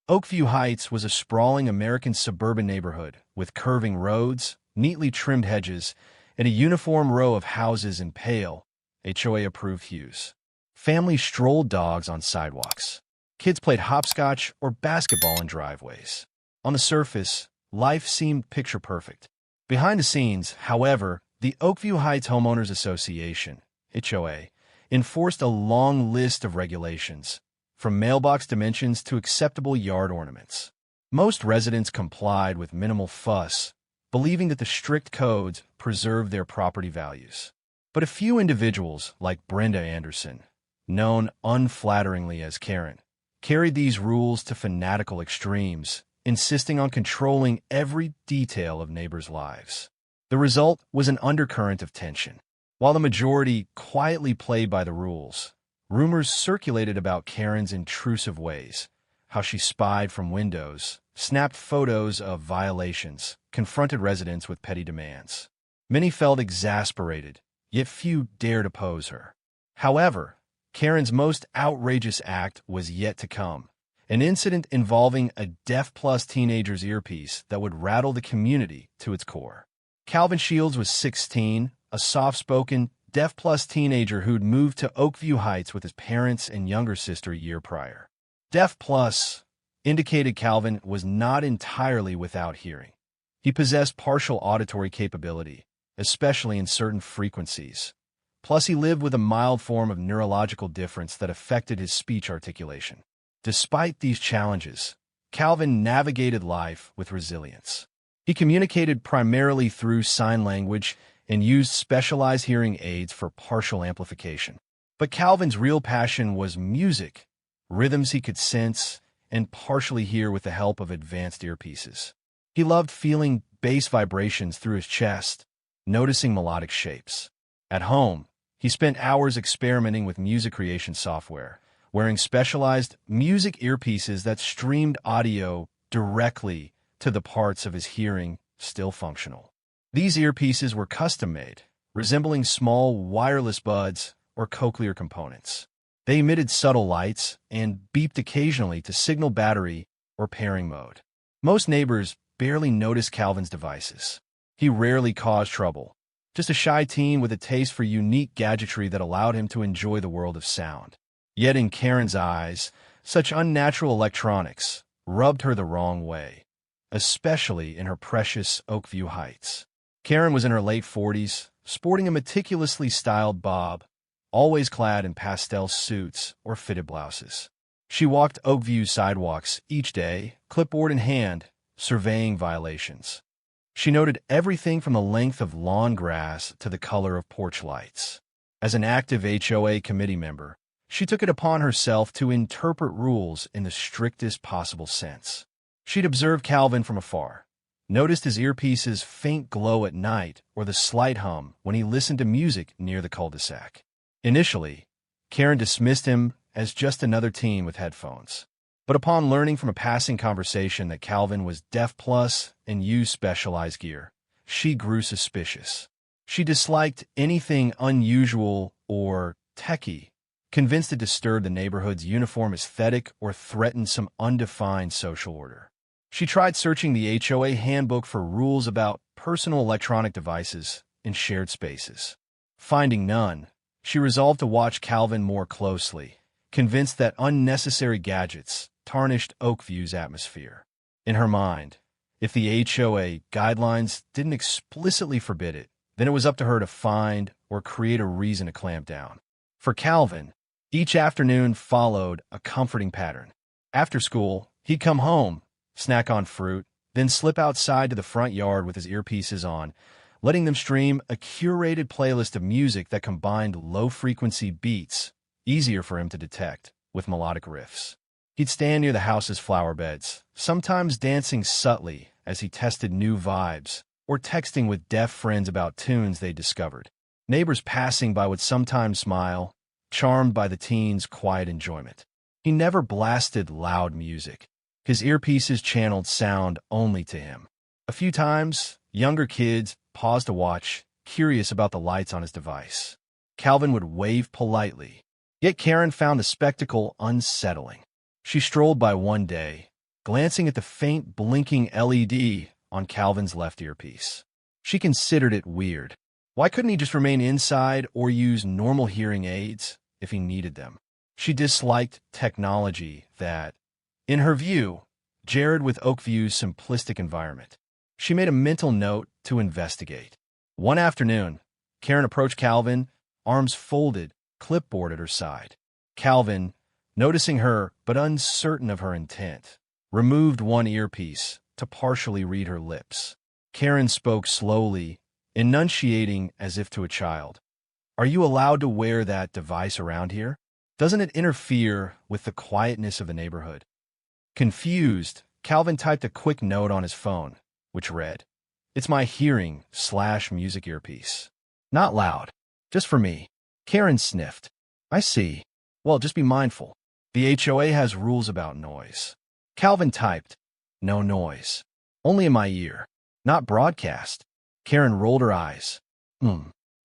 Oakview Heights was a sprawling American suburban neighborhood with curving roads, neatly trimmed hedges, and a uniform row of houses in pale, HOA-approved hues. Families strolled dogs on sidewalks. Kids played hopscotch or basketball in driveways. On the surface, life seemed picture-perfect. Behind the scenes, however, the Oakview Heights Homeowners Association, HOA, enforced a long list of regulations, from mailbox dimensions to acceptable yard ornaments. Most residents complied with minimal fuss, believing that the strict codes preserved their property values. But a few individuals, like Brenda Anderson, known unflatteringly as Karen, carried these rules to fanatical extremes, insisting on controlling every detail of neighbors' lives. The result was an undercurrent of tension. While the majority quietly played by the rules, rumors circulated about Karen's intrusive ways, how she spied from windows, snapped photos of violations, confronted residents with petty demands. Many felt exasperated, yet few dared oppose her. However, Karen's most outrageous act was yet to come, an incident involving a deaf-plus teenager's earpiece that would rattle the community to its core. Calvin Shields was 16, a soft-spoken, deaf-plus teenager who'd moved to Oakview Heights with his parents and younger sister a year prior. Deaf-plus indicated Calvin was not entirely without hearing. He possessed partial auditory capability, especially in certain frequencies. Plus, he lived with a mild form of neurological difference that affected his speech articulation. Despite these challenges, Calvin navigated life with resilience. He communicated primarily through sign language and used specialized hearing aids for partial amplification. But Calvin's real passion was music, rhythms he could sense and partially hear with the help of advanced earpieces. He loved feeling bass vibrations through his chest, noticing melodic shapes. At home, he spent hours experimenting with music creation software, wearing specialized music earpieces that streamed audio directly to the parts of his hearing still functional. These earpieces were custom-made, resembling small wireless buds or cochlear components. They emitted subtle lights and beeped occasionally to signal battery or pairing mode. Most neighbors barely noticed Calvin's devices. He rarely caused trouble, just a shy teen with a taste for unique gadgetry that allowed him to enjoy the world of sound. Yet in Karen's eyes, such unnatural electronics rubbed her the wrong way, especially in her precious Oakview Heights. Karen was in her late 40s, sporting a meticulously styled bob, always clad in pastel suits or fitted blouses. She walked Oakview sidewalks each day, clipboard in hand, surveying violations. She noted everything from the length of lawn grass to the color of porch lights. As an active HOA committee member, she took it upon herself to interpret rules in the strictest possible sense. She'd observed Calvin from afar, noticed his earpiece's faint glow at night or the slight hum when he listened to music near the cul-de-sac. Initially, Karen dismissed him as just another teen with headphones. But upon learning from a passing conversation that Calvin was deaf-plus and used specialized gear, she grew suspicious. She disliked anything unusual or techie, convinced it disturbed the neighborhood's uniform aesthetic or threatened some undefined social order. She tried searching the HOA handbook for rules about personal electronic devices in shared spaces. Finding none, she resolved to watch Calvin more closely, convinced that unnecessary gadgets tarnished Oakview's atmosphere. In her mind, if the HOA guidelines didn't explicitly forbid it, then it was up to her to find or create a reason to clamp down. For Calvin, each afternoon followed a comforting pattern. After school, he'd come home, snack on fruit, then slip outside to the front yard with his earpieces on, letting them stream a curated playlist of music that combined low-frequency beats, easier for him to detect, with melodic riffs. He'd stand near the house's flower beds, sometimes dancing subtly as he tested new vibes, or texting with deaf friends about tunes they'd discovered. Neighbors passing by would sometimes smile, charmed by the teen's quiet enjoyment. He never blasted loud music. His earpieces channeled sound only to him. A few times, younger kids paused to watch, curious about the lights on his device. Calvin would wave politely, yet Karen found the spectacle unsettling. She strolled by one day, glancing at the faint blinking LED on Calvin's left earpiece. She considered it weird. Why couldn't he just remain inside or use normal hearing aids if he needed them? She disliked technology that, in her view, jarred with Oakview's simplistic environment. She made a mental note to investigate. One afternoon, Karen approached Calvin, arms folded, clipboard at her side. Calvin, noticing her but uncertain of her intent, removed one earpiece to partially read her lips. Karen spoke slowly, enunciating as if to a child. "Are you allowed to wear that device around here? Doesn't it interfere with the quietness of the neighborhood?" Confused, Calvin typed a quick note on his phone, which read, "It's my hearing/music earpiece. Not loud. Just for me." Karen sniffed. "I see. Well, just be mindful. The HOA has rules about noise." Calvin typed, "No noise. Only in my ear. Not broadcast." Karen rolled her eyes.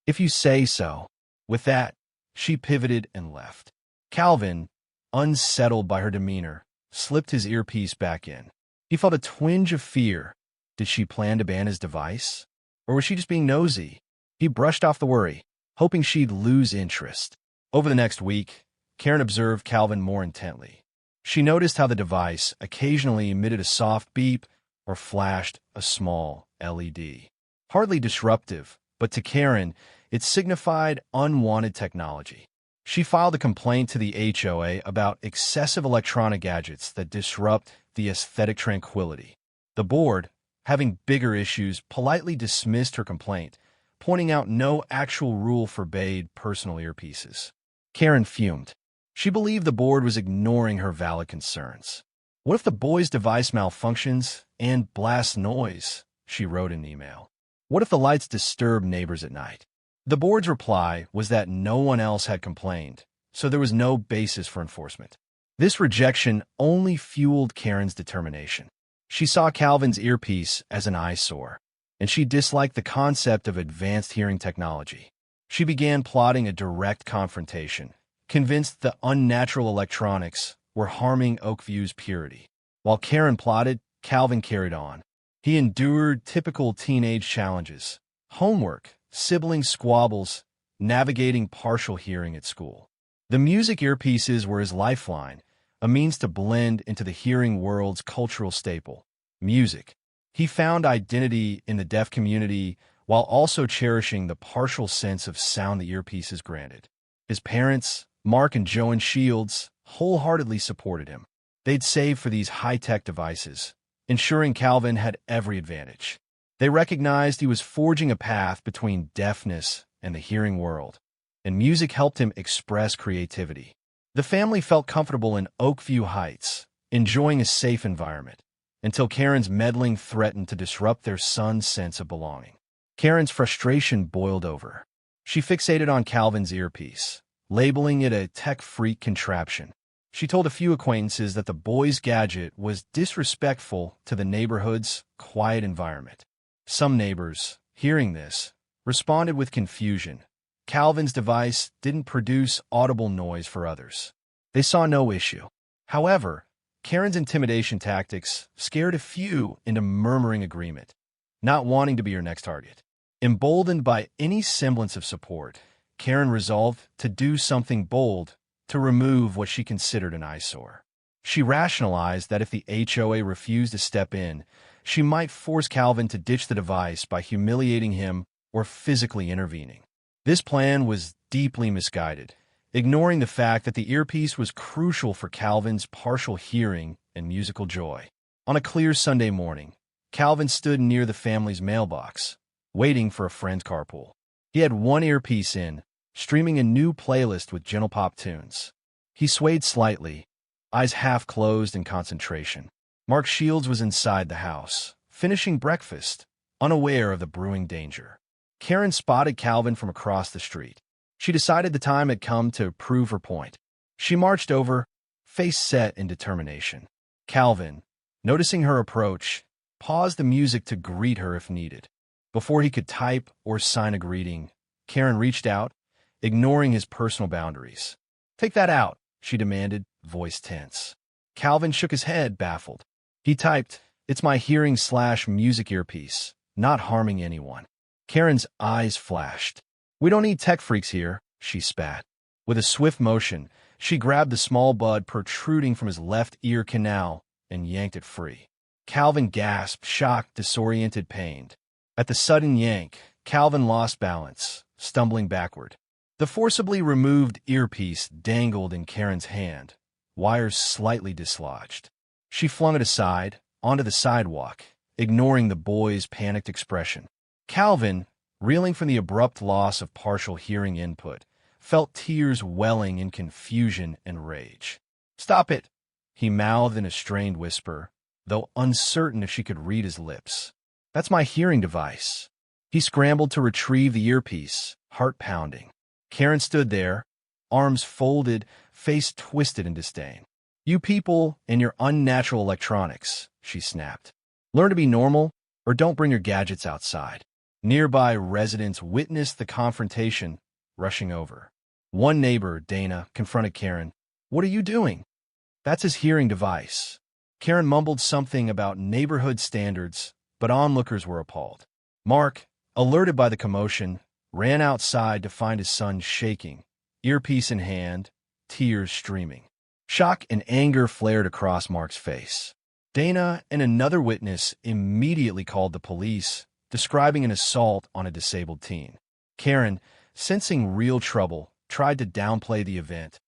If you say so." With that, she pivoted and left. Calvin, unsettled by her demeanor, slipped his earpiece back in. He felt a twinge of fear. Did she plan to ban his device? Or was she just being nosy? He brushed off the worry, hoping she'd lose interest. Over the next week, Karen observed Calvin more intently. She noticed how the device occasionally emitted a soft beep or flashed a small LED. Hardly disruptive, but to Karen, it signified unwanted technology. She filed a complaint to the HOA about excessive electronic gadgets that disrupt the aesthetic tranquility. The board, having bigger issues, politely dismissed her complaint, pointing out no actual rule forbade personal earpieces. Karen fumed. She believed the board was ignoring her valid concerns. "What if the boy's device malfunctions and blasts noise?" she wrote in an email. "What if the lights disturb neighbors at night?" The board's reply was that no one else had complained, so there was no basis for enforcement. This rejection only fueled Karen's determination. She saw Calvin's earpiece as an eyesore, and she disliked the concept of advanced hearing technology. She began plotting a direct confrontation, convinced the unnatural electronics were harming Oakview's purity. While Karen plotted, Calvin carried on. He endured typical teenage challenges: homework, sibling squabbles, navigating partial hearing at school. The music earpieces were his lifeline, a means to blend into the hearing world's cultural staple, music. He found identity in the deaf community while also cherishing the partial sense of sound the earpieces granted. His parents, Mark and Joan Shields, wholeheartedly supported him. They'd saved for these high-tech devices, ensuring Calvin had every advantage. They recognized he was forging a path between deafness and the hearing world, and music helped him express creativity. The family felt comfortable in Oakview Heights, enjoying a safe environment, until Karen's meddling threatened to disrupt their son's sense of belonging. Karen's frustration boiled over. She fixated on Calvin's earpiece, labeling it a tech-freak contraption. She told a few acquaintances that the boy's gadget was disrespectful to the neighborhood's quiet environment. Some neighbors, hearing this, responded with confusion. Calvin's device didn't produce audible noise for others. They saw no issue. However, Karen's intimidation tactics scared a few into murmuring agreement, not wanting to be her next target. Emboldened by any semblance of support, Karen resolved to do something bold to remove what she considered an eyesore. She rationalized that if the HOA refused to step in, she might force Calvin to ditch the device by humiliating him or physically intervening. This plan was deeply misguided, ignoring the fact that the earpiece was crucial for Calvin's partial hearing and musical joy. On a clear Sunday morning, Calvin stood near the family's mailbox, waiting for a friend's carpool. He had one earpiece in, streaming a new playlist with gentle pop tunes. He swayed slightly, eyes half closed in concentration. Mark Shields was inside the house, finishing breakfast, unaware of the brewing danger. Karen spotted Calvin from across the street. She decided the time had come to prove her point. She marched over, face set in determination. Calvin, noticing her approach, paused the music to greet her if needed. Before he could type or sign a greeting, Karen reached out, ignoring his personal boundaries. "Take that out," she demanded, voice tense. Calvin shook his head, baffled. He typed, "It's my hearing/music earpiece, not harming anyone." Karen's eyes flashed. "We don't need tech freaks here," she spat. With a swift motion, she grabbed the small bud protruding from his left ear canal and yanked it free. Calvin gasped, shocked, disoriented, pained. At the sudden yank, Calvin lost balance, stumbling backward. The forcibly removed earpiece dangled in Karen's hand, wires slightly dislodged. She flung it aside, onto the sidewalk, ignoring the boy's panicked expression. Calvin, reeling from the abrupt loss of partial hearing input, felt tears welling in confusion and rage. "Stop it," he mouthed in a strained whisper, though uncertain if she could read his lips. "That's my hearing device." He scrambled to retrieve the earpiece, heart pounding. Karen stood there, arms folded, face twisted in disdain. "You people and your unnatural electronics," she snapped. "Learn to be normal, or don't bring your gadgets outside." Nearby residents witnessed the confrontation, rushing over. One neighbor, Dana, confronted Karen. "What are you doing?" "That's his hearing device." Karen mumbled something about neighborhood standards, but onlookers were appalled. Mark, alerted by the commotion, ran outside to find his son shaking, earpiece in hand, tears streaming. Shock and anger flared across Mark's face. Dana and another witness immediately called the police, describing an assault on a disabled teen. Karen, sensing real trouble, tried to downplay the event.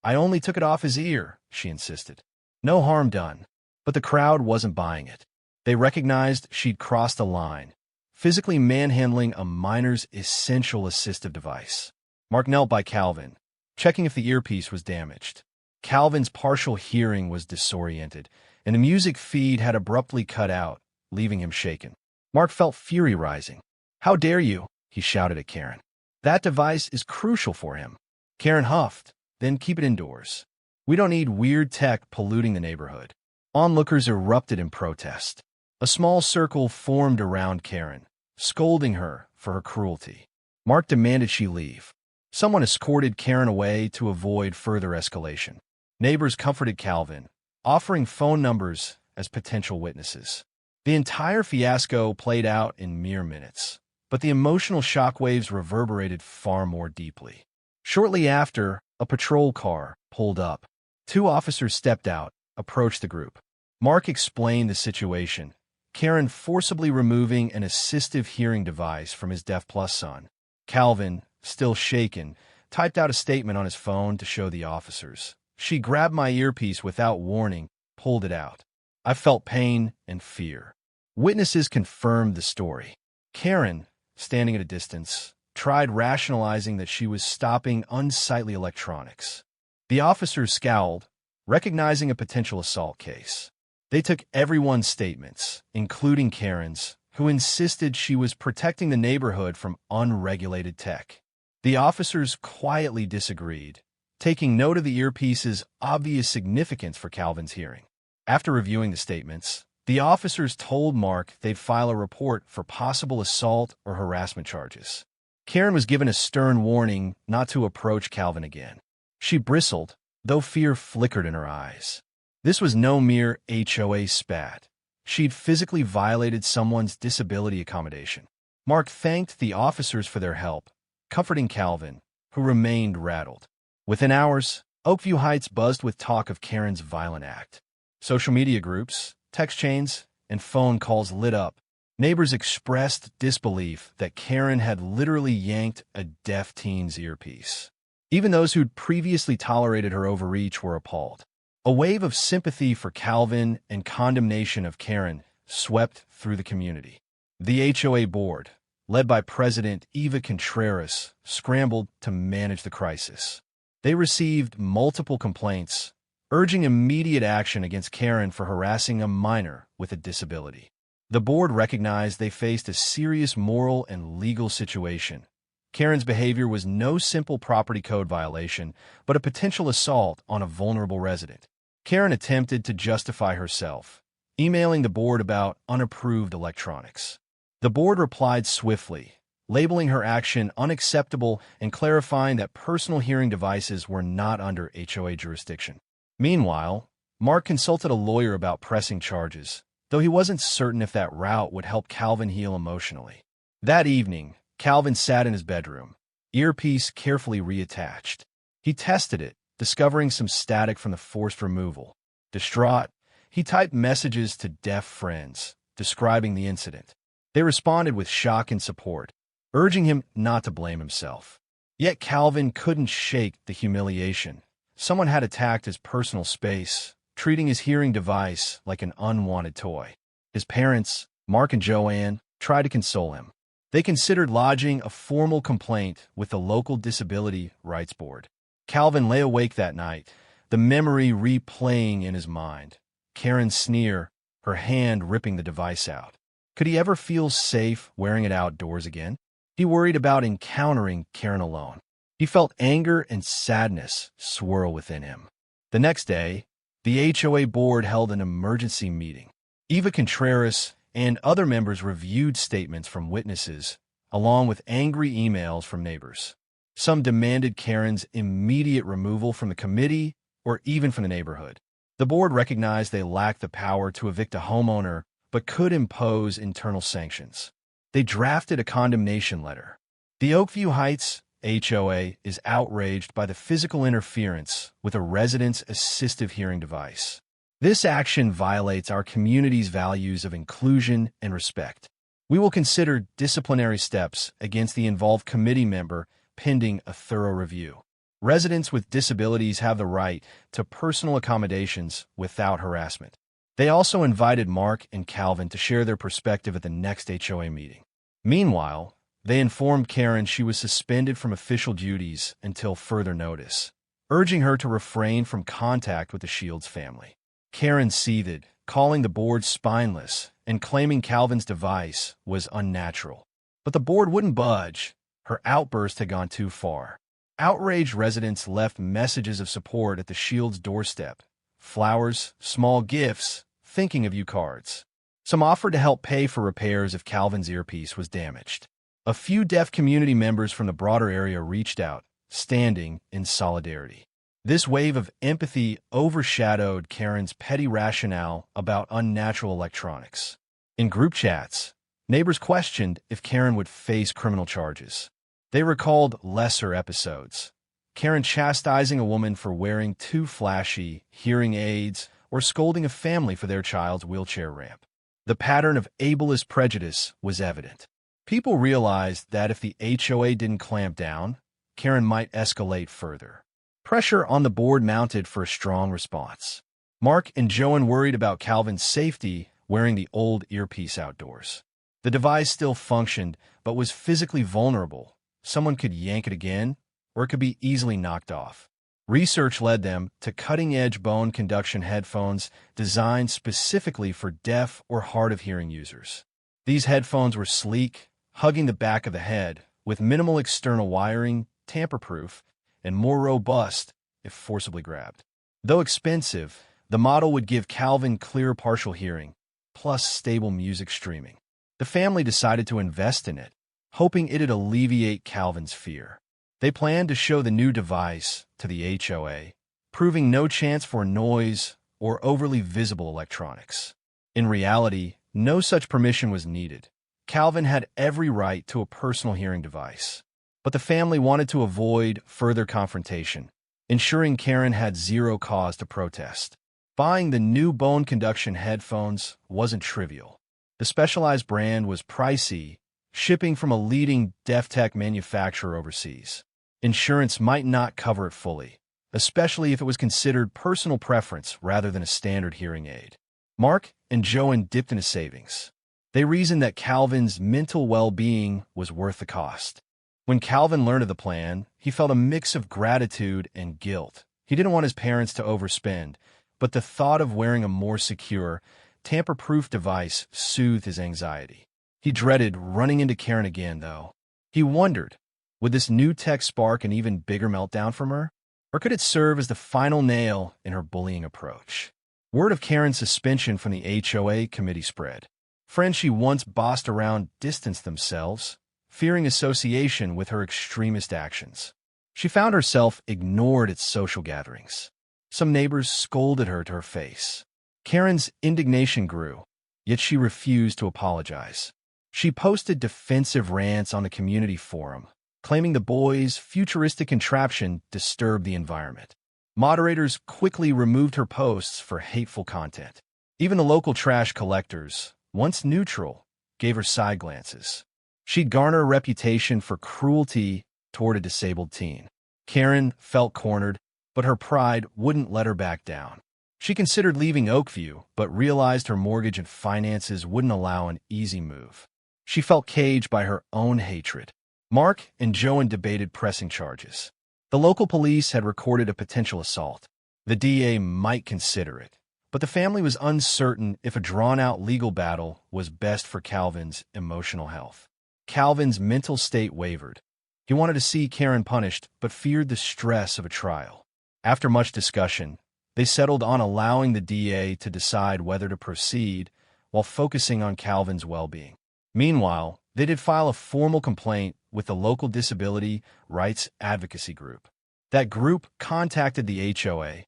"I only took it off his ear," she insisted. "No harm done." But the crowd wasn't buying it. They recognized she'd crossed a line, physically manhandling a minor's essential assistive device. Mark knelt by Calvin, checking if the earpiece was damaged. Calvin's partial hearing was disoriented, and the music feed had abruptly cut out, leaving him shaken. Mark felt fury rising. "How dare you?" he shouted at Karen. "That device is crucial for him." Karen huffed, "Then keep it indoors. We don't need weird tech polluting the neighborhood." Onlookers erupted in protest. A small circle formed around Karen, scolding her for her cruelty. Mark demanded she leave. Someone escorted Karen away to avoid further escalation. Neighbors comforted Calvin, offering phone numbers as potential witnesses. The entire fiasco played out in mere minutes, but the emotional shockwaves reverberated far more deeply. Shortly after, a patrol car pulled up. Two officers stepped out, approached the group. Mark explained the situation, Karen forcibly removing an assistive hearing device from his deaf plus son. Calvin, still shaken, typed out a statement on his phone to show the officers. "She grabbed my earpiece without warning, pulled it out. I felt pain and fear." Witnesses confirmed the story. Karen, standing at a distance, tried rationalizing that she was stopping unsightly electronics. The officers scowled, recognizing a potential assault case. They took everyone's statements, including Karen's, who insisted she was protecting the neighborhood from unregulated tech. The officers quietly disagreed, taking note of the earpiece's obvious significance for Calvin's hearing. After reviewing the statements, the officers told Mark they'd file a report for possible assault or harassment charges. Karen was given a stern warning not to approach Calvin again. She bristled, though fear flickered in her eyes. This was no mere HOA spat. She'd physically violated someone's disability accommodation. Mark thanked the officers for their help, comforting Calvin, who remained rattled. Within hours, Oakview Heights buzzed with talk of Karen's violent act. Social media groups, text chains, and phone calls lit up. Neighbors expressed disbelief that Karen had literally yanked a deaf teen's earpiece. Even those who'd previously tolerated her overreach were appalled. A wave of sympathy for Calvin and condemnation of Karen swept through the community. The HOA board, led by President Eva Contreras, scrambled to manage the crisis. They received multiple complaints, urging immediate action against Karen for harassing a minor with a disability. The board recognized they faced a serious moral and legal situation. Karen's behavior was no simple property code violation, but a potential assault on a vulnerable resident. Karen attempted to justify herself, emailing the board about unapproved electronics. The board replied swiftly, labeling her action unacceptable and clarifying that personal hearing devices were not under HOA jurisdiction. Meanwhile, Mark consulted a lawyer about pressing charges, though he wasn't certain if that route would help Calvin heal emotionally. That evening, Calvin sat in his bedroom, earpiece carefully reattached. He tested it, discovering some static from the forced removal. Distraught, he typed messages to deaf friends, describing the incident. They responded with shock and support, urging him not to blame himself. Yet Calvin couldn't shake the humiliation. Someone had attacked his personal space, treating his hearing device like an unwanted toy. His parents, Mark and Joanne, tried to console him. They considered lodging a formal complaint with the local Disability Rights Board. Calvin lay awake that night, the memory replaying in his mind. Karen's sneer, her hand ripping the device out. Could he ever feel safe wearing it outdoors again? He worried about encountering Karen alone. He felt anger and sadness swirl within him. The next day, the HOA board held an emergency meeting. Eva Contreras and other members reviewed statements from witnesses, along with angry emails from neighbors. Some demanded Karen's immediate removal from the committee or even from the neighborhood. The board recognized they lacked the power to evict a homeowner, but could impose internal sanctions. They drafted a condemnation letter. The Oakview Heights HOA is outraged by the physical interference with a resident's assistive hearing device. This action violates our community's values of inclusion and respect. We will consider disciplinary steps against the involved committee member pending a thorough review. Residents with disabilities have the right to personal accommodations without harassment. They also invited Mark and Calvin to share their perspective at the next HOA meeting. Meanwhile, they informed Karen she was suspended from official duties until further notice, urging her to refrain from contact with the Shields family. Karen seethed, calling the board spineless and claiming Calvin's device was unnatural. But the board wouldn't budge. Her outburst had gone too far. Outraged residents left messages of support at the Shields' doorstep. Flowers, small gifts, thinking of you cards. Some offered to help pay for repairs if Calvin's earpiece was damaged. A few deaf community members from the broader area reached out, standing in solidarity. This wave of empathy overshadowed Karen's petty rationale about unnatural electronics. In group chats, neighbors questioned if Karen would face criminal charges. They recalled lesser episodes. Karen chastising a woman for wearing too flashy hearing aids or scolding a family for their child's wheelchair ramp. The pattern of ableist prejudice was evident. People realized that if the HOA didn't clamp down, Karen might escalate further. Pressure on the board mounted for a strong response. Mark and Joanne worried about Calvin's safety wearing the old earpiece outdoors. The device still functioned, but was physically vulnerable. Someone could yank it again, or it could be easily knocked off. Research led them to cutting-edge bone conduction headphones designed specifically for deaf or hard-of-hearing users. These headphones were sleek, hugging the back of the head, with minimal external wiring, tamper-proof, and more robust if forcibly grabbed. Though expensive, the model would give Calvin clear partial hearing, plus stable music streaming. The family decided to invest in it, hoping it'd alleviate Calvin's fear. They planned to show the new device to the HOA, proving no chance for noise or overly visible electronics. In reality, no such permission was needed. Calvin had every right to a personal hearing device, but the family wanted to avoid further confrontation, ensuring Karen had zero cause to protest. Buying the new bone conduction headphones wasn't trivial. The specialized brand was pricey, shipping from a leading deaf tech manufacturer overseas. Insurance might not cover it fully, especially if it was considered personal preference rather than a standard hearing aid. Mark and Joanne dipped into savings. They reasoned that Calvin's mental well-being was worth the cost. When Calvin learned of the plan, he felt a mix of gratitude and guilt. He didn't want his parents to overspend, but the thought of wearing a more secure, tamper-proof device soothed his anxiety. He dreaded running into Karen again, though. He wondered, would this new tech spark an even bigger meltdown from her? Or could it serve as the final nail in her bullying approach? Word of Karen's suspension from the HOA committee spread. Friends she once bossed around distanced themselves, fearing association with her extremist actions. She found herself ignored at social gatherings. Some neighbors scolded her to her face. Karen's indignation grew, yet she refused to apologize. She posted defensive rants on the community forum, claiming the boys' futuristic contraption disturbed the environment. Moderators quickly removed her posts for hateful content. Even the local trash collectors, once neutral, gave her side glances. She'd garner a reputation for cruelty toward a disabled teen. Karen felt cornered, but her pride wouldn't let her back down. She considered leaving Oakview, but realized her mortgage and finances wouldn't allow an easy move. She felt caged by her own hatred. Mark and Joan debated pressing charges. The local police had recorded a potential assault. The DA might consider it, but the family was uncertain if a drawn-out legal battle was best for Calvin's emotional health. Calvin's mental state wavered. He wanted to see Karen punished, but feared the stress of a trial. After much discussion, they settled on allowing the DA to decide whether to proceed while focusing on Calvin's well-being. Meanwhile, they did file a formal complaint with the local disability rights advocacy group. That group contacted the HOA,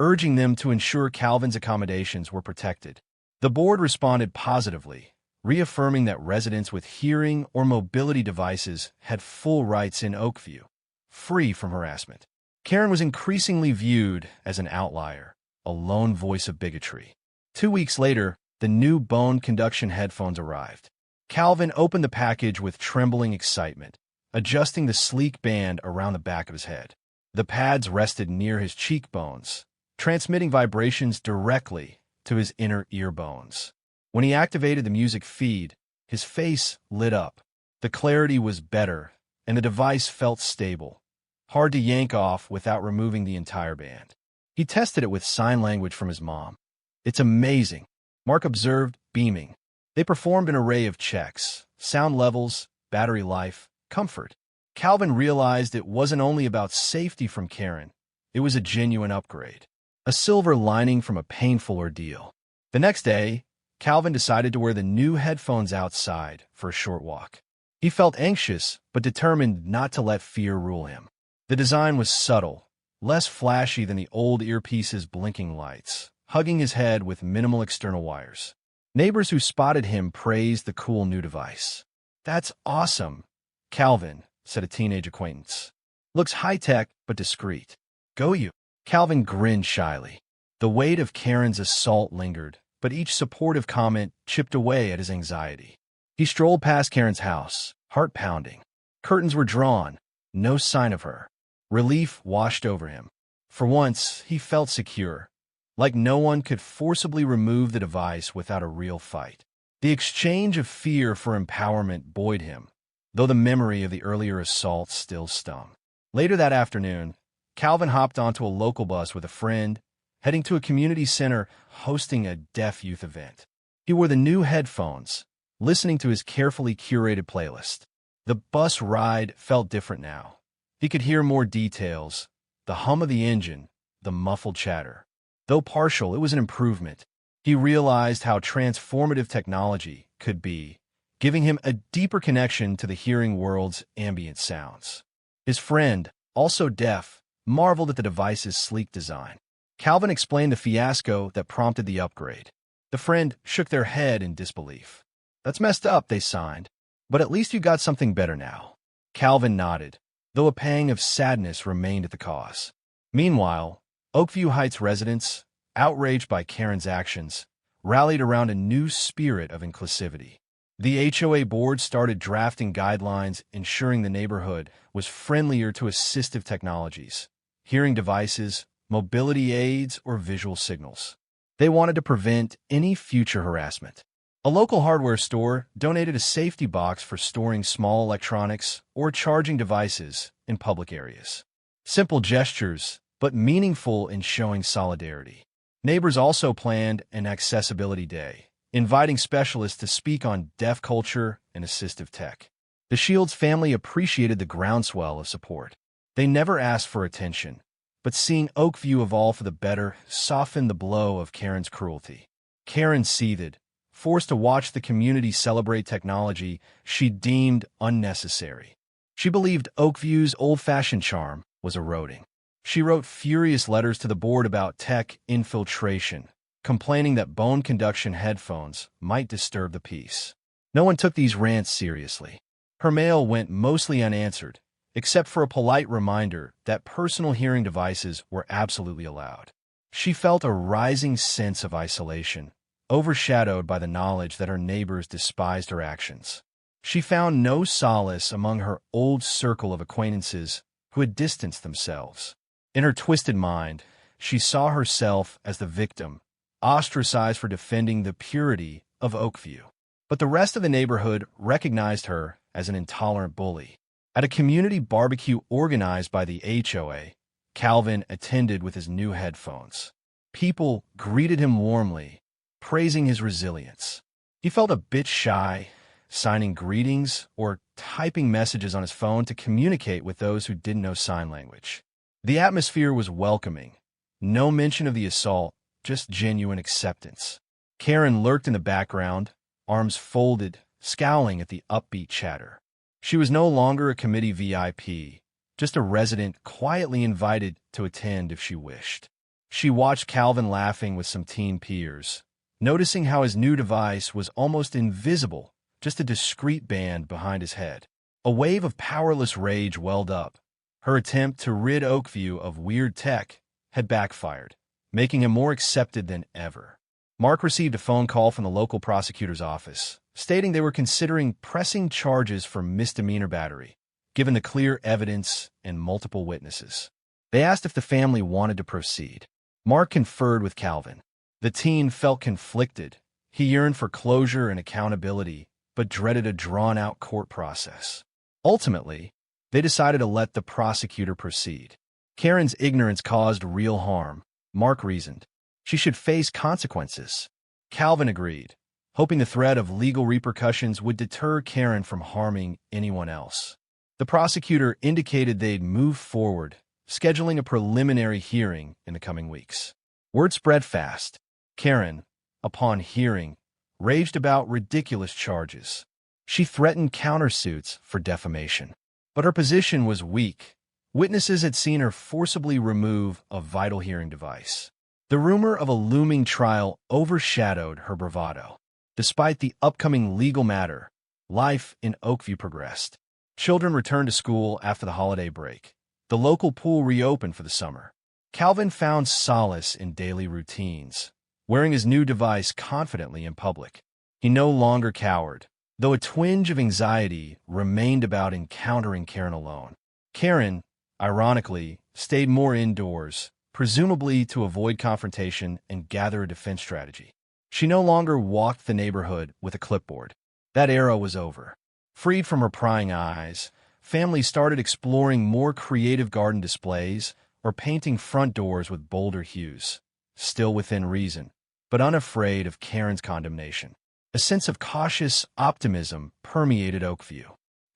urging them to ensure Calvin's accommodations were protected. The board responded positively, reaffirming that residents with hearing or mobility devices had full rights in Oakview, free from harassment. Karen was increasingly viewed as an outlier, a lone voice of bigotry. 2 weeks later, the new bone conduction headphones arrived. Calvin opened the package with trembling excitement, adjusting the sleek band around the back of his head. The pads rested near his cheekbones, transmitting vibrations directly to his inner ear bones. When he activated the music feed, his face lit up. The clarity was better, and the device felt stable, hard to yank off without removing the entire band. He tested it with sign language from his mom. "It's amazing," Mark observed, beaming. They performed an array of checks: sound levels, battery life, comfort. Calvin realized it wasn't only about safety from Karen, it was a genuine upgrade, a silver lining from a painful ordeal. The next day, Calvin decided to wear the new headphones outside for a short walk. He felt anxious, but determined not to let fear rule him. The design was subtle, less flashy than the old earpiece's blinking lights, hugging his head with minimal external wires. Neighbors who spotted him praised the cool new device. "That's awesome, Calvin," said a teenage acquaintance. "Looks high-tech, but discreet." "Go you." Calvin grinned shyly. The weight of Karen's assault lingered, but each supportive comment chipped away at his anxiety. He strolled past Karen's house, heart pounding. Curtains were drawn, no sign of her. Relief washed over him. For once, he felt secure, like no one could forcibly remove the device without a real fight. The exchange of fear for empowerment buoyed him, though the memory of the earlier assault still stung. Later that afternoon, Calvin hopped onto a local bus with a friend, heading to a community center hosting a deaf youth event. He wore the new headphones, listening to his carefully curated playlist. The bus ride felt different now. He could hear more details: the hum of the engine, the muffled chatter. Though partial, it was an improvement. He realized how transformative technology could be, giving him a deeper connection to the hearing world's ambient sounds. His friend, also deaf, marveled at the device's sleek design. Calvin explained the fiasco that prompted the upgrade. The friend shook their head in disbelief. "That's messed up," they signed. "But at least you got something better now." Calvin nodded, though a pang of sadness remained at the cause. Meanwhile, Oakview Heights residents, outraged by Karen's actions, rallied around a new spirit of inclusivity. The HOA board started drafting guidelines ensuring the neighborhood was friendlier to assistive technologies, hearing devices, mobility aids, or visual signals. They wanted to prevent any future harassment. A local hardware store donated a safety box for storing small electronics or charging devices in public areas. Simple gestures, but meaningful in showing solidarity. Neighbors also planned an accessibility day, inviting specialists to speak on deaf culture and assistive tech. The Shields family appreciated the groundswell of support. They never asked for attention, but seeing Oakview evolve for the better softened the blow of Karen's cruelty. Karen seethed, forced to watch the community celebrate technology she deemed unnecessary. She believed Oakview's old-fashioned charm was eroding. She wrote furious letters to the board about tech infiltration, complaining that bone conduction headphones might disturb the peace. No one took these rants seriously. Her mail went mostly unanswered, except for a polite reminder that personal hearing devices were absolutely allowed. She felt a rising sense of isolation, overshadowed by the knowledge that her neighbors despised her actions. She found no solace among her old circle of acquaintances who had distanced themselves. In her twisted mind, she saw herself as the victim, ostracized for defending the purity of Oakview. But the rest of the neighborhood recognized her as an intolerant bully. At a community barbecue organized by the HOA, Calvin attended with his new headphones. People greeted him warmly, praising his resilience. He felt a bit shy, signing greetings or typing messages on his phone to communicate with those who didn't know sign language. The atmosphere was welcoming. No mention of the assault, just genuine acceptance. Karen lurked in the background, arms folded, scowling at the upbeat chatter. She was no longer a committee VIP, just a resident quietly invited to attend if she wished. She watched Calvin laughing with some teen peers, noticing how his new device was almost invisible, just a discreet band behind his head. A wave of powerless rage welled up. Her attempt to rid Oakview of weird tech had backfired, making him more accepted than ever. Mark received a phone call from the local prosecutor's office, stating they were considering pressing charges for misdemeanor battery, given the clear evidence and multiple witnesses. They asked if the family wanted to proceed. Mark conferred with Calvin. The teen felt conflicted. He yearned for closure and accountability, but dreaded a drawn-out court process. Ultimately, they decided to let the prosecutor proceed. Karen's ignorance caused real harm, Mark reasoned. She should face consequences. Calvin agreed, hoping the threat of legal repercussions would deter Karen from harming anyone else. The prosecutor indicated they'd move forward, scheduling a preliminary hearing in the coming weeks. Word spread fast. Karen, upon hearing, raged about ridiculous charges. She threatened countersuits for defamation. But her position was weak. Witnesses had seen her forcibly remove a vital hearing device. The rumor of a looming trial overshadowed her bravado. Despite the upcoming legal matter, life in Oakview progressed. Children returned to school after the holiday break. The local pool reopened for the summer. Calvin found solace in daily routines, wearing his new device confidently in public. He no longer cowered, though a twinge of anxiety remained about encountering Karen alone. Karen, ironically, stayed more indoors, presumably to avoid confrontation and gather a defense strategy. She no longer walked the neighborhood with a clipboard. That era was over. Freed from her prying eyes, families started exploring more creative garden displays or painting front doors with bolder hues, still within reason, but unafraid of Karen's condemnation. A sense of cautious optimism permeated Oakview.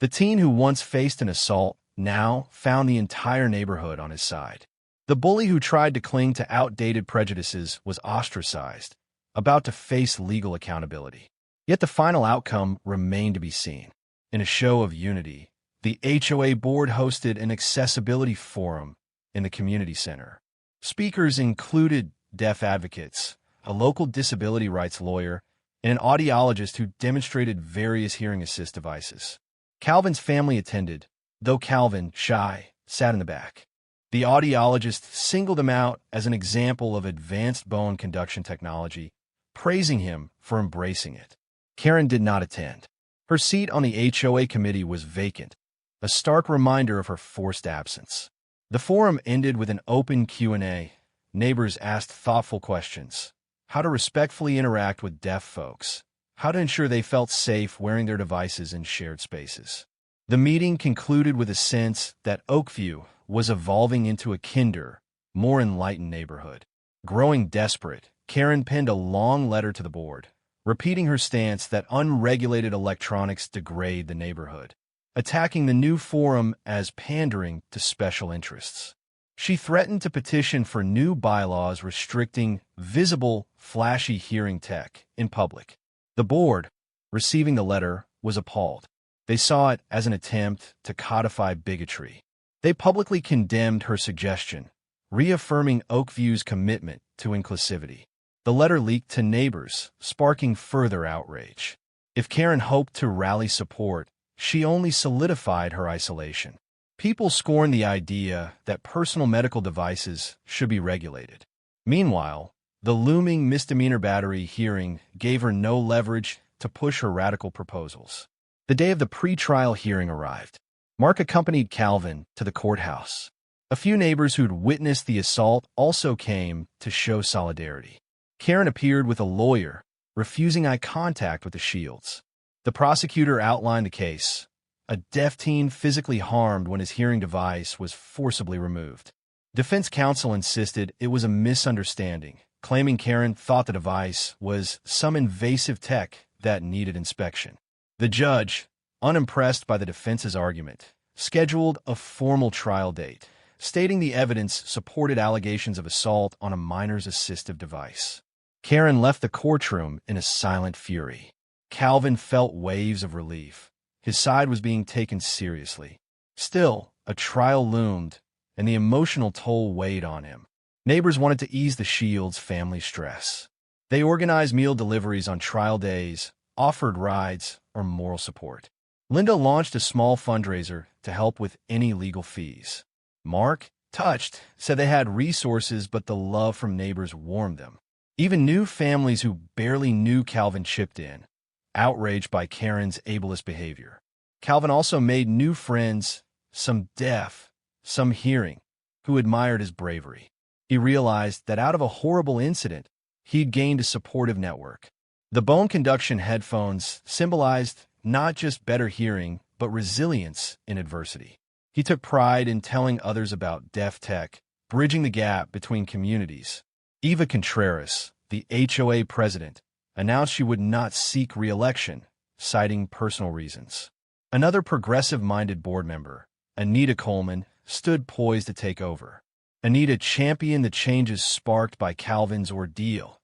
The teen who once faced an assault now found the entire neighborhood on his side. The bully who tried to cling to outdated prejudices was ostracized, about to face legal accountability. Yet the final outcome remained to be seen. In a show of unity, the HOA board hosted an accessibility forum in the community center. Speakers included deaf advocates, a local disability rights lawyer, and an audiologist who demonstrated various hearing assist devices. Calvin's family attended, though Calvin, shy, sat in the back. The audiologist singled him out as an example of advanced bone conduction technology, praising him for embracing it. Karen did not attend. Her seat on the HOA committee was vacant, a stark reminder of her forced absence. The forum ended with an open Q&A. Neighbors asked thoughtful questions. How to respectfully interact with deaf folks. How to ensure they felt safe wearing their devices in shared spaces. The meeting concluded with a sense that Oakview was evolving into a kinder, more enlightened neighborhood. Growing desperate, Karen penned a long letter to the board, repeating her stance that unregulated electronics degrade the neighborhood, attacking the new forum as pandering to special interests. She threatened to petition for new bylaws restricting visible, flashy hearing tech in public. The board, receiving the letter, was appalled. They saw it as an attempt to codify bigotry. They publicly condemned her suggestion, reaffirming Oakview's commitment to inclusivity. The letter leaked to neighbors, sparking further outrage. If Karen hoped to rally support, she only solidified her isolation. People scorned the idea that personal medical devices should be regulated. Meanwhile, the looming misdemeanor battery hearing gave her no leverage to push her radical proposals. The day of the pre-trial hearing arrived. Mark accompanied Calvin to the courthouse. A few neighbors who'd witnessed the assault also came to show solidarity. Karen appeared with a lawyer, refusing eye contact with the Shields. The prosecutor outlined the case: a deaf teen physically harmed when his hearing device was forcibly removed. Defense counsel insisted it was a misunderstanding, claiming Karen thought the device was some invasive tech that needed inspection. The judge, unimpressed by the defense's argument, scheduled a formal trial date, stating the evidence supported allegations of assault on a minor's assistive device. Karen left the courtroom in a silent fury. Calvin felt waves of relief. His side was being taken seriously. Still, a trial loomed, and the emotional toll weighed on him. Neighbors wanted to ease the Shields' family stress. They organized meal deliveries on trial days, offered rides, or moral support. Linda launched a small fundraiser to help with any legal fees. Mark, touched, said they had resources, but the love from neighbors warmed them. Even new families who barely knew Calvin chipped in, outraged by Karen's ableist behavior. Calvin also made new friends, some deaf, some hearing, who admired his bravery. He realized that out of a horrible incident, he'd gained a supportive network. The bone conduction headphones symbolized not just better hearing, but resilience in adversity. He took pride in telling others about deaf tech, bridging the gap between communities. Eva Contreras, the HOA president, announced she would not seek re-election, citing personal reasons. Another progressive-minded board member, Anita Coleman, stood poised to take over. Anita championed the changes sparked by Calvin's ordeal: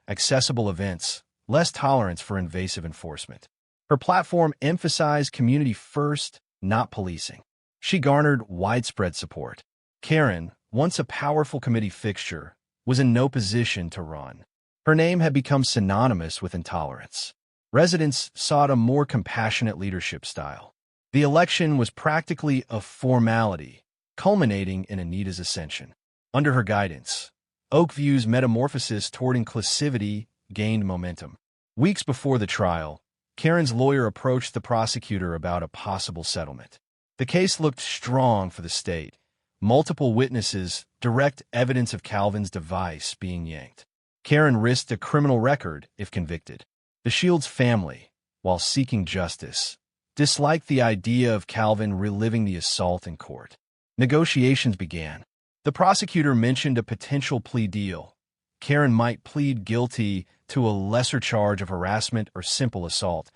accessible events, less tolerance for invasive enforcement. Her platform emphasized community first, not policing. She garnered widespread support. Karen, once a powerful committee fixture, was in no position to run. Her name had become synonymous with intolerance. Residents sought a more compassionate leadership style. The election was practically a formality, culminating in Anita's ascension. Under her guidance, Oakview's metamorphosis toward inclusivity gained momentum. Weeks before the trial, Karen's lawyer approached the prosecutor about a possible settlement. The case looked strong for the state. Multiple witnesses, direct evidence of Calvin's device being yanked. Karen risked a criminal record if convicted. The Shields family, while seeking justice, disliked the idea of Calvin reliving the assault in court. Negotiations began. The prosecutor mentioned a potential plea deal. Karen might plead guilty to a lesser charge of harassment or simple assault,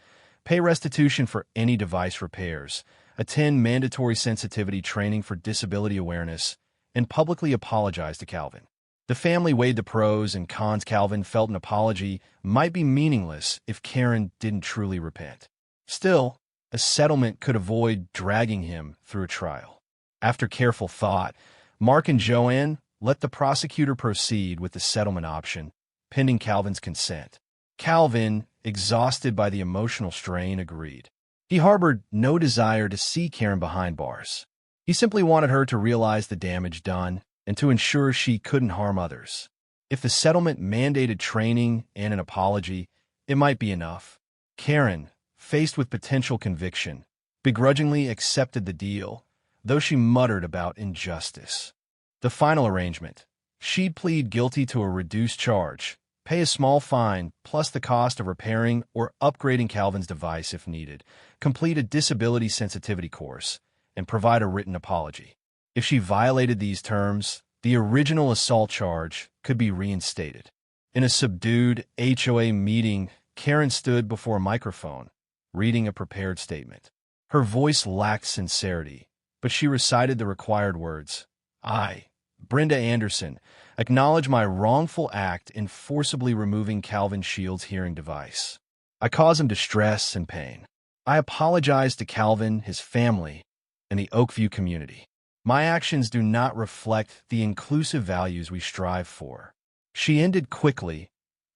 pay restitution for any device repairs, attend mandatory sensitivity training for disability awareness, and publicly apologize to Calvin. The family weighed the pros and cons. Calvin felt an apology might be meaningless if Karen didn't truly repent. Still, a settlement could avoid dragging him through a trial. After careful thought, Mark and Joanne let the prosecutor proceed with the settlement option, pending Calvin's consent. Calvin, exhausted by the emotional strain, agreed. He harbored no desire to see Karen behind bars. He simply wanted her to realize the damage done and to ensure she couldn't harm others. If the settlement mandated training and an apology, it might be enough. Karen, faced with potential conviction, begrudgingly accepted the deal, though she muttered about injustice. The final arrangement: she'd plead guilty to a reduced charge, pay a small fine plus the cost of repairing or upgrading Calvin's device if needed, complete a disability sensitivity course, and provide a written apology. If she violated these terms, the original assault charge could be reinstated. In a subdued HOA meeting, Karen stood before a microphone, reading a prepared statement. Her voice lacked sincerity, but she recited the required words. I, Brenda Anderson, acknowledge my wrongful act in forcibly removing Calvin Shields' hearing device. I caused him distress and pain. I apologize to Calvin, his family, and the Oakview community. My actions do not reflect the inclusive values we strive for." She ended quickly,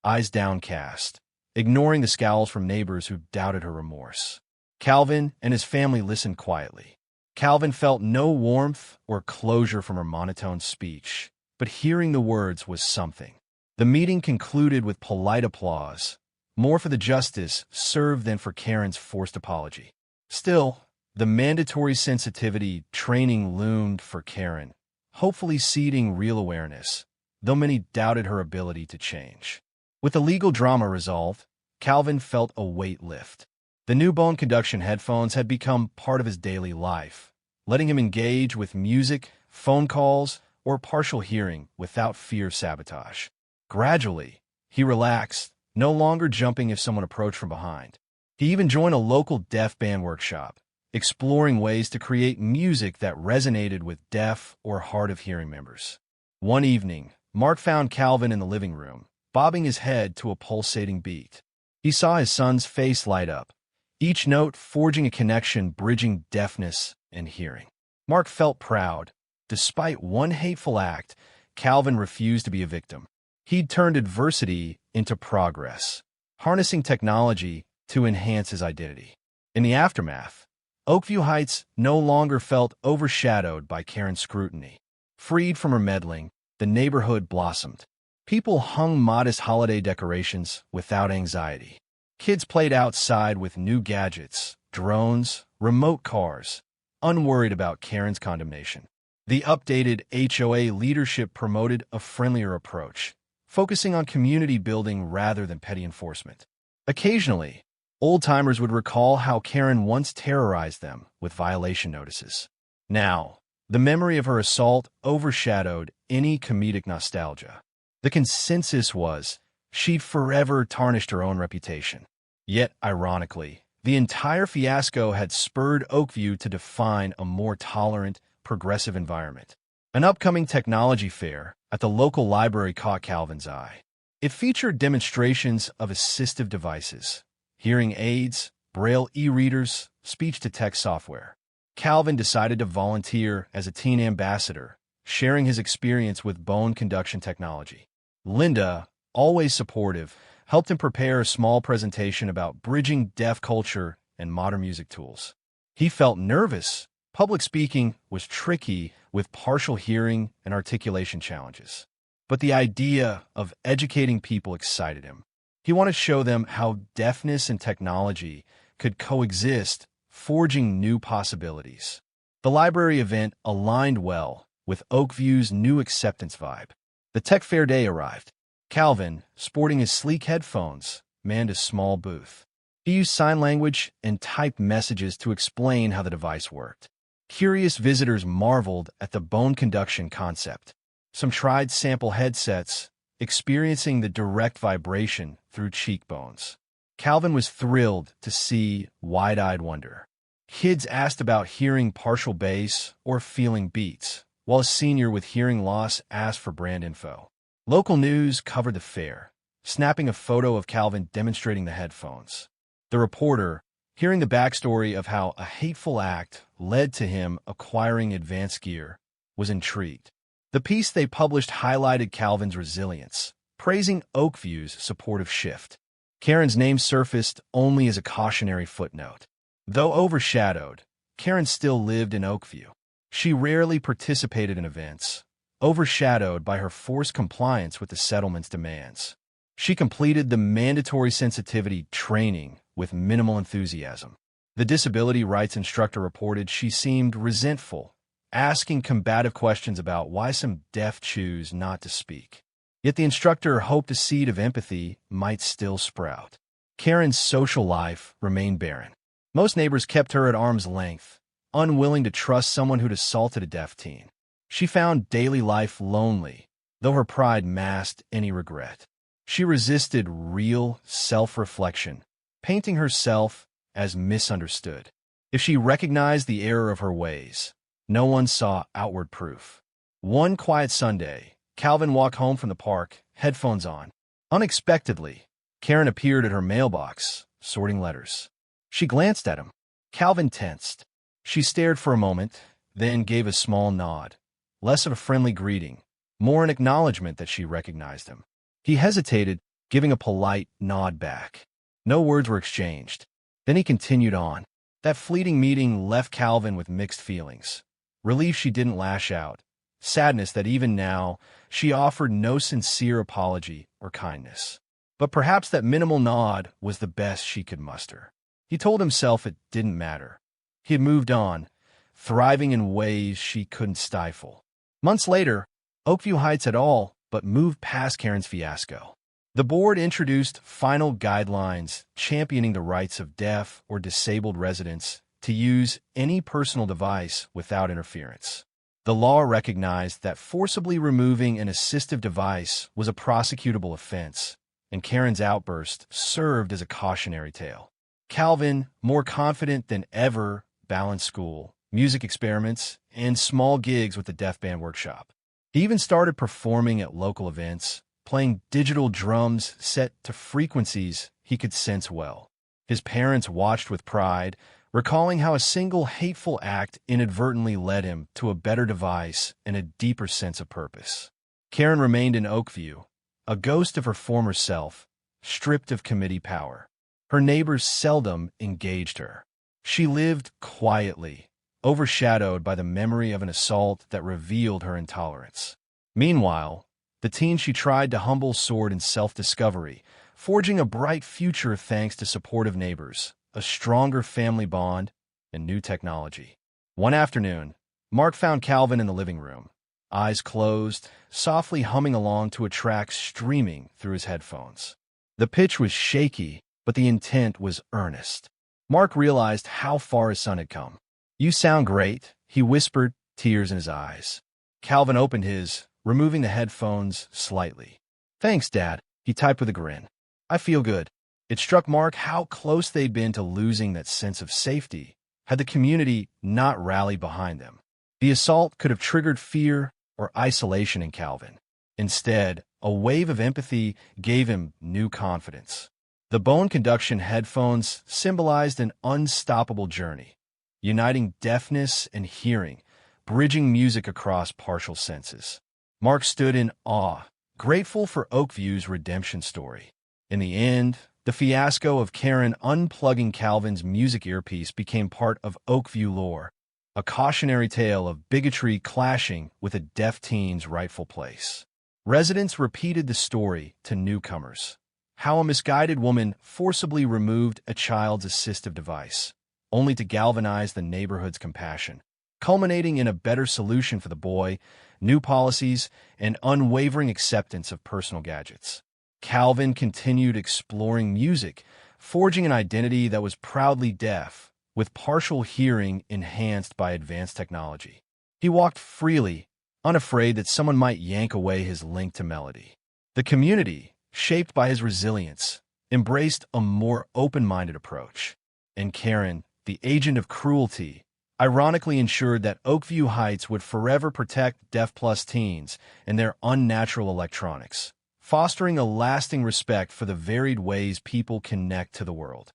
eyes downcast, ignoring the scowls from neighbors who doubted her remorse. Calvin and his family listened quietly. Calvin felt no warmth or closure from her monotone speech, but hearing the words was something. The meeting concluded with polite applause, more for the justice served than for Karen's forced apology. Still, the mandatory sensitivity training loomed for Karen, hopefully seeding real awareness, though many doubted her ability to change. With the legal drama resolved, Calvin felt a weight lift. The new bone conduction headphones had become part of his daily life, letting him engage with music, phone calls, or partial hearing without fear of sabotage. Gradually, he relaxed, no longer jumping if someone approached from behind. He even joined a local deaf band workshop, exploring ways to create music that resonated with deaf or hard-of-hearing members. One evening, Mark found Calvin in the living room, bobbing his head to a pulsating beat. He saw his son's face light up, each note forging a connection bridging deafness and hearing. Mark felt proud. Despite one hateful act, Calvin refused to be a victim. He'd turned adversity into progress, harnessing technology to enhance his identity. In the aftermath, Oakview Heights no longer felt overshadowed by Karen's scrutiny. Freed from her meddling, the neighborhood blossomed. People hung modest holiday decorations without anxiety. Kids played outside with new gadgets, drones, remote cars, unworried about Karen's condemnation. The updated HOA leadership promoted a friendlier approach, focusing on community building rather than petty enforcement. Occasionally, old-timers would recall how Karen once terrorized them with violation notices. Now, the memory of her assault overshadowed any comedic nostalgia. The consensus was she'd forever tarnished her own reputation. Yet, ironically, the entire fiasco had spurred Oakview to define a more tolerant, progressive environment. An upcoming technology fair at the local library caught Calvin's eye. It featured demonstrations of assistive devices, hearing aids, braille e-readers, speech-to-text software. Calvin decided to volunteer as a teen ambassador, sharing his experience with bone conduction technology. Linda, always supportive, helped him prepare a small presentation about bridging deaf culture and modern music tools. He felt nervous. Public speaking was tricky with partial hearing and articulation challenges. But the idea of educating people excited him. He wanted to show them how deafness and technology could coexist, forging new possibilities. The library event aligned well with Oakview's new acceptance vibe. The Tech Fair day arrived. Calvin, sporting his sleek headphones, manned a small booth. He used sign language and typed messages to explain how the device worked. Curious visitors marveled at the bone conduction concept. Some tried sample headsets, experiencing the direct vibration through cheekbones. Calvin was thrilled to see wide-eyed wonder. Kids asked about hearing partial bass or feeling beats, while a senior with hearing loss asked for brand info. Local news covered the fair, snapping a photo of Calvin demonstrating the headphones. The reporter, hearing the backstory of how a hateful act led to him acquiring advanced gear, was intrigued. The piece they published highlighted Calvin's resilience, praising Oakview's supportive shift. Karen's name surfaced only as a cautionary footnote. Though overshadowed, Karen still lived in Oakview. She rarely participated in events, overshadowed by her forced compliance with the settlement's demands. She completed the mandatory sensitivity training with minimal enthusiasm. The disability rights instructor reported she seemed resentful, asking combative questions about why some deaf choose not to speak. Yet the instructor hoped a seed of empathy might still sprout. Karen's social life remained barren. Most neighbors kept her at arm's length, unwilling to trust someone who'd assaulted a deaf teen. She found daily life lonely, though her pride masked any regret. She resisted real self-reflection, painting herself as misunderstood. If she recognized the error of her ways, no one saw outward proof. One quiet Sunday, Calvin walked home from the park, headphones on. Unexpectedly, Karen appeared at her mailbox, sorting letters. She glanced at him. Calvin tensed. She stared for a moment, then gave a small nod, less of a friendly greeting, more an acknowledgement that she recognized him. He hesitated, giving a polite nod back. No words were exchanged. Then he continued on. That fleeting meeting left Calvin with mixed feelings. Relief she didn't lash out. Sadness that even now, she offered no sincere apology or kindness. But perhaps that minimal nod was the best she could muster. He told himself it didn't matter. He had moved on, thriving in ways she couldn't stifle. Months later, Oakview Heights had all but moved past Karen's fiasco. The board introduced final guidelines championing the rights of deaf or disabled residents to use any personal device without interference. The law recognized that forcibly removing an assistive device was a prosecutable offense, and Karen's outburst served as a cautionary tale. Calvin, more confident than ever, balanced school, music experiments, and small gigs with the Deaf Band Workshop. He even started performing at local events, playing digital drums set to frequencies he could sense well. His parents watched with pride, recalling how a single hateful act inadvertently led him to a better device and a deeper sense of purpose. Karen remained in Oakview, a ghost of her former self, stripped of committee power. Her neighbors seldom engaged her. She lived quietly, overshadowed by the memory of an assault that revealed her intolerance. Meanwhile, the teen she tried to humble soared in self-discovery, forging a bright future thanks to supportive neighbors, a stronger family bond, and new technology. One afternoon, Mark found Calvin in the living room, eyes closed, softly humming along to a track streaming through his headphones. The pitch was shaky, but the intent was earnest. Mark realized how far his son had come. "You sound great," he whispered, tears in his eyes. Calvin opened his, removing the headphones slightly. "Thanks, Dad," he typed with a grin. "I feel good." It struck Mark how close they'd been to losing that sense of safety, had the community not rallied behind them. The assault could have triggered fear or isolation in Calvin. Instead, a wave of empathy gave him new confidence. The bone conduction headphones symbolized an unstoppable journey, uniting deafness and hearing, bridging music across partial senses. Mark stood in awe, grateful for Oakview's redemption story. In the end, the fiasco of Karen unplugging Calvin's music earpiece became part of Oakview lore, a cautionary tale of bigotry clashing with a deaf teen's rightful place. Residents repeated the story to newcomers, how a misguided woman forcibly removed a child's assistive device, only to galvanize the neighborhood's compassion, culminating in a better solution for the boy, new policies, and unwavering acceptance of personal gadgets. Calvin continued exploring music, forging an identity that was proudly deaf, with partial hearing enhanced by advanced technology. He walked freely, unafraid that someone might yank away his link to melody. The community, shaped by his resilience, embraced a more open-minded approach. And Karen, the agent of cruelty, ironically ensured that Oakview Heights would forever protect deaf plus teens and their unnatural electronics, fostering a lasting respect for the varied ways people connect to the world.